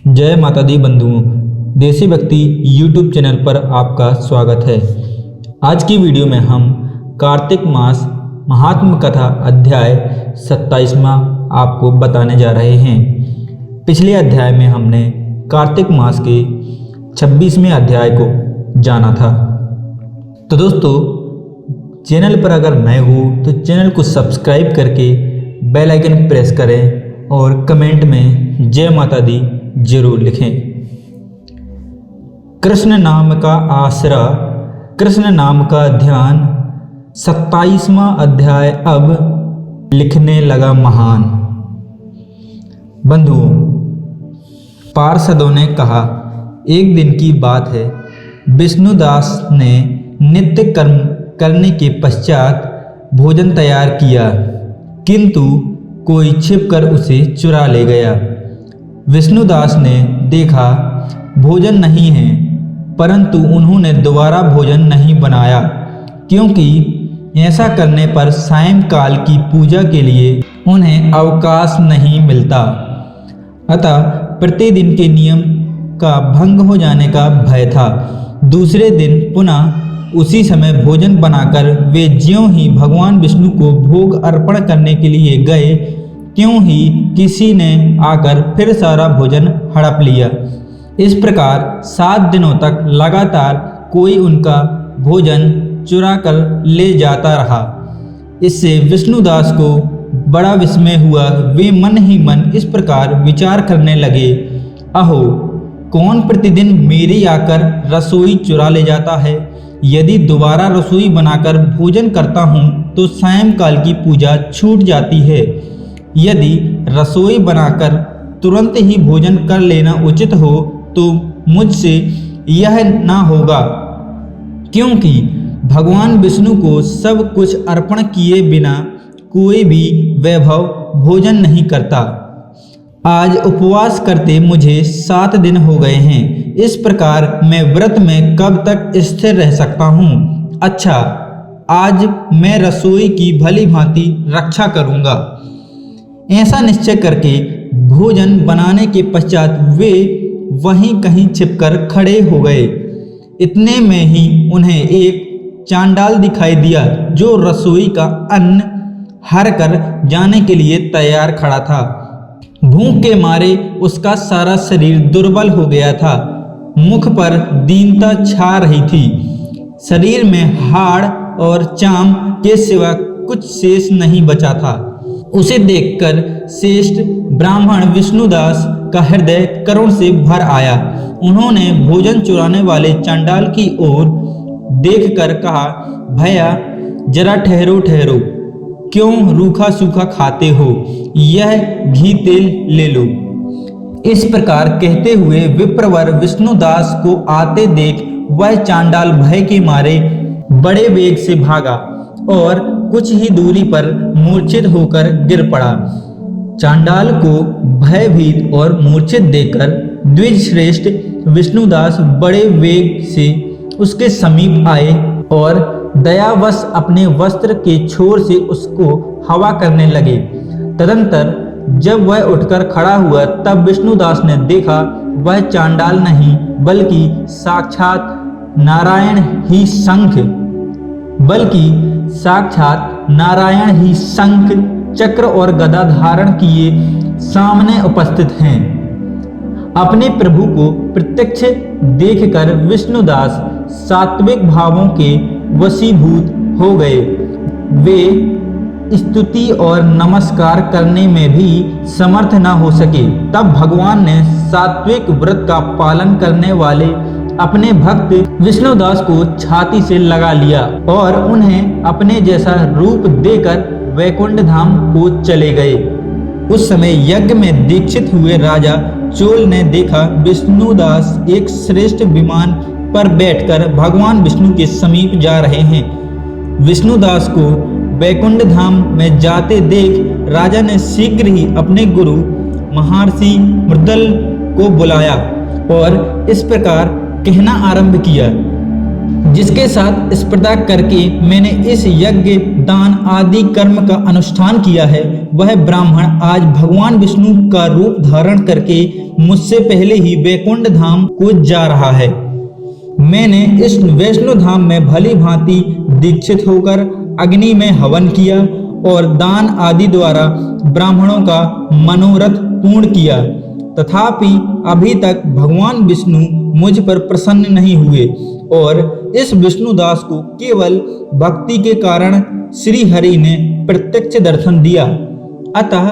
जय माता दी बंधुओं, देसी भक्ति यूट्यूब चैनल पर आपका स्वागत है। आज की वीडियो में हम कार्तिक मास महात्म कथा अध्याय 27वां आपको बताने जा रहे हैं। पिछले अध्याय में हमने कार्तिक मास के 26वें अध्याय को जाना था। तो दोस्तों, चैनल पर अगर नए हो तो चैनल को सब्सक्राइब करके बेल आइकन प्रेस करें और कमेंट में जय माता दी जरूर लिखें। कृष्ण नाम का आसरा, कृष्ण नाम का ध्यान, 27वां अध्याय अब लिखने लगा महान। बंधुओं, पार्षदों ने कहा, एक दिन की बात है, विष्णुदास ने नित्य कर्म करने के पश्चात भोजन तैयार किया, किंतु कोई छिपकर उसे चुरा ले गया। विष्णुदास ने देखा भोजन नहीं है, परंतु उन्होंने दोबारा भोजन नहीं बनाया, क्योंकि ऐसा करने पर सायंकाल की पूजा के लिए उन्हें अवकाश नहीं मिलता। अतः प्रतिदिन के नियम का भंग हो जाने का भय था। दूसरे दिन पुनः उसी समय भोजन बनाकर वे ज्यों ही भगवान विष्णु को भोग अर्पण करने के लिए गए, त्यों ही किसी ने आकर फिर सारा भोजन हड़प लिया। इस प्रकार 7 दिनों तक लगातार कोई उनका भोजन चुरा कर ले जाता रहा। इससे विष्णुदास को बड़ा विस्मय हुआ। वे मन ही मन इस प्रकार विचार करने लगे, अहो, कौन प्रतिदिन मेरी आकर रसोई चुरा ले जाता है? यदि दोबारा रसोई बनाकर भोजन करता हूँ तो सायंकाल की पूजा छूट जाती है। यदि रसोई बनाकर तुरंत ही भोजन कर लेना उचित हो तो मुझसे यह ना होगा, क्योंकि भगवान विष्णु को सब कुछ अर्पण किए बिना कोई भी वैभव भोजन नहीं करता। आज उपवास करते मुझे 7 दिन हो गए हैं। इस प्रकार मैं व्रत में कब तक स्थिर रह सकता हूँ? अच्छा, आज मैं रसोई की भली भांति रक्षा करूँगा। ऐसा निश्चय करके भोजन बनाने के पश्चात वे वहीं कहीं छिपकर खड़े हो गए। इतने में ही उन्हें एक चांडाल दिखाई दिया, जो रसोई का अन्न हर कर जाने के लिए तैयार खड़ा था। भूख के मारे उसका सारा शरीर दुर्बल हो गया था। मुख पर दीनता छा रही थी। शरीर में हाड़ और चाम के सिवा कुछ शेष नहीं बचा था। उसे देखकर श्रेष्ठ ब्राह्मण विष्णुदास का हृदय करुण से भर आया। उन्होंने भोजन चुराने वाले चांडाल की ओर देखकर कहा, भैया, जरा ठहरो ठहरो, क्यों रूखा सूखा खाते हो? यह घी तेल ले लो। इस प्रकार कहते हुए विप्रवर विष्णुदास को आते देख वह चांडाल भय के मारे बड़े वेग से भागा और कुछ ही दूरी पर मूर्छित होकर गिर पड़ा। चांडाल को भयभीत और मूर्छित देखकर द्विज श्रेष्ठ विष्णुदास बड़े वेग से उसके समीप आए और दयावश अपने वस्त्र के छोर से उसको हवा करने लगे। तदंतर जब वह उठकर खड़ा हुआ तब विष्णुदास ने देखा वह चांडाल नहीं बल्कि साक्षात नारायण ही शंख चक्र और गदा धारण किए सामने उपस्थित हैं। अपने प्रभु को प्रत्यक्ष देखकर विष्णुदास सात्विक भावों के वशीभूत हो गए। वे स्तुति और नमस्कार करने में भी समर्थ न हो सके। तब भगवान ने सात्विक व्रत का पालन करने वाले अपने भक्त विष्णुदास को छाती से लगा लिया और उन्हें अपने जैसा रूप देकर वैकुंठ धाम को चले गए। उस समय यज्ञ में दीक्षित हुए राजा चोल ने देखा विष्णुदास एक श्रेष्ठ विमान पर बैठकर भगवान विष्णु के समीप जा रहे हैं। विष्णुदास को वैकुंठ धाम में जाते देख राजा ने शीघ्र ही अपने गुरु महर्षि मृदल को बुलाया और इस प्रकार कहना आरंभ किया, जिसके साथ स्पर्धा करके मैंने इस यज्ञ दान आदि कर्म का अनुष्ठान किया है, वह ब्राह्मण आज भगवान विष्णु का रूप धारण करके मुझसे पहले ही वैकुंठ धाम को जा रहा है। मैंने इस वैष्णो धाम में भली भांति दीक्षित होकर अग्नि में हवन किया और दान आदि द्वारा ब्राह्मणों का मनोरथ पूर्ण किया, तथापि अभी तक भगवान विष्णु मुझ पर प्रसन्न नहीं हुए और इस विष्णुदास को केवल भक्ति के कारण श्री हरि ने प्रत्यक्ष दर्शन दिया। अतः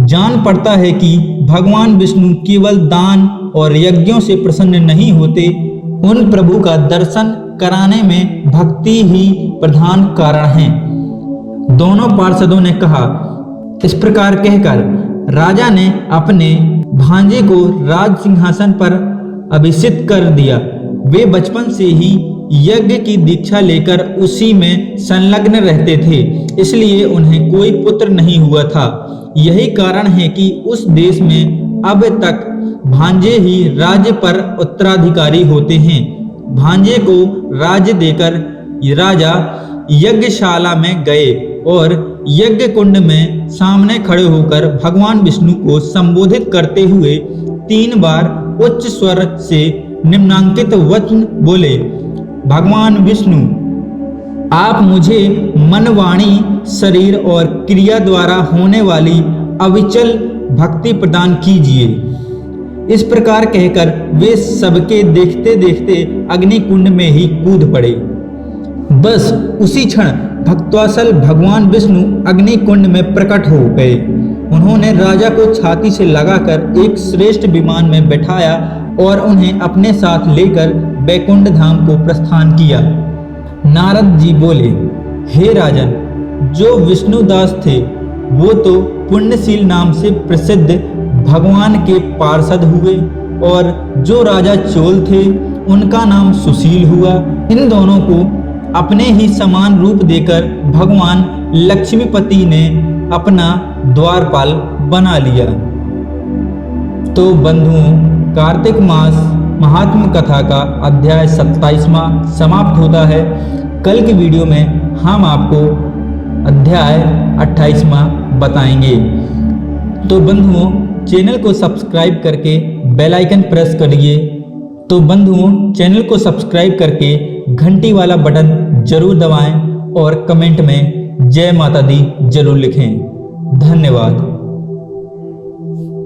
जान पड़ता है कि भगवान विष्णु केवल दान और यज्ञों से प्रसन्न नहीं होते, उन प्रभु का दर्शन कराने में भक्ति ही प्रधान कारण है। दोनों पार्षदों ने कहा। इस प्रकार कहकर राजा ने अपने भांजे को राज सिंहासन पर अभिषिक्त कर दिया। वे बचपन से ही यज्ञ की दीक्षा लेकर उसी में संलग्न रहते थे, इसलिए उन्हें कोई पुत्र नहीं हुआ था। यही कारण है कि उस देश में अब तक भांजे ही राज्य पर उत्तराधिकारी होते हैं। भांजे को राज्य देकर राजा यज्ञशाला में गए और यज्ञ कुंड में सामने खड़े होकर भगवान विष्णु को संबोधित करते हुए 3 बार उच्च स्वर से निम्नांकित वचन बोले। भगवान विष्णु, आप मुझे मन, वाणी, शरीर और क्रिया द्वारा होने वाली अविचल भक्ति प्रदान कीजिए। इस प्रकार कहकर वे सबके देखते देखते अग्नि कुंड में ही कूद पड़े। बस उसी क्षण भक्तवत्सल भगवान विष्णु अग्नि कुंड में प्रकट हो गए। उन्होंने राजा को छाती से लगाकर एक श्रेष्ठ विमान में बैठाया और उन्हें अपने साथ लेकर वैकुंठ धाम को प्रस्थान किया। नारद जी बोले, हे राजन, जो विष्णुदास थे वो तो पुण्यशील नाम से प्रसिद्ध भगवान के पार्षद हुए और जो राजा चोल थे उनका नाम सुशील हुआ। इन दोनों को अपने ही समान रूप देकर भगवान लक्ष्मीपति ने अपना द्वारपाल बना लिया। तो बंधुओं, कार्तिक मास महात्म कथा का अध्याय 27वां समाप्त होता है। कल की वीडियो में हम आपको अध्याय 28वां बताएंगे। तो बंधुओं, चैनल को सब्सक्राइब करके बेल आइकन प्रेस करिए। तो बंधुओं, चैनल को सब्सक्राइब करके घंटी वाला बटन जरूर दबाएं और कमेंट में जय माता दी जरूर लिखें। धन्यवाद।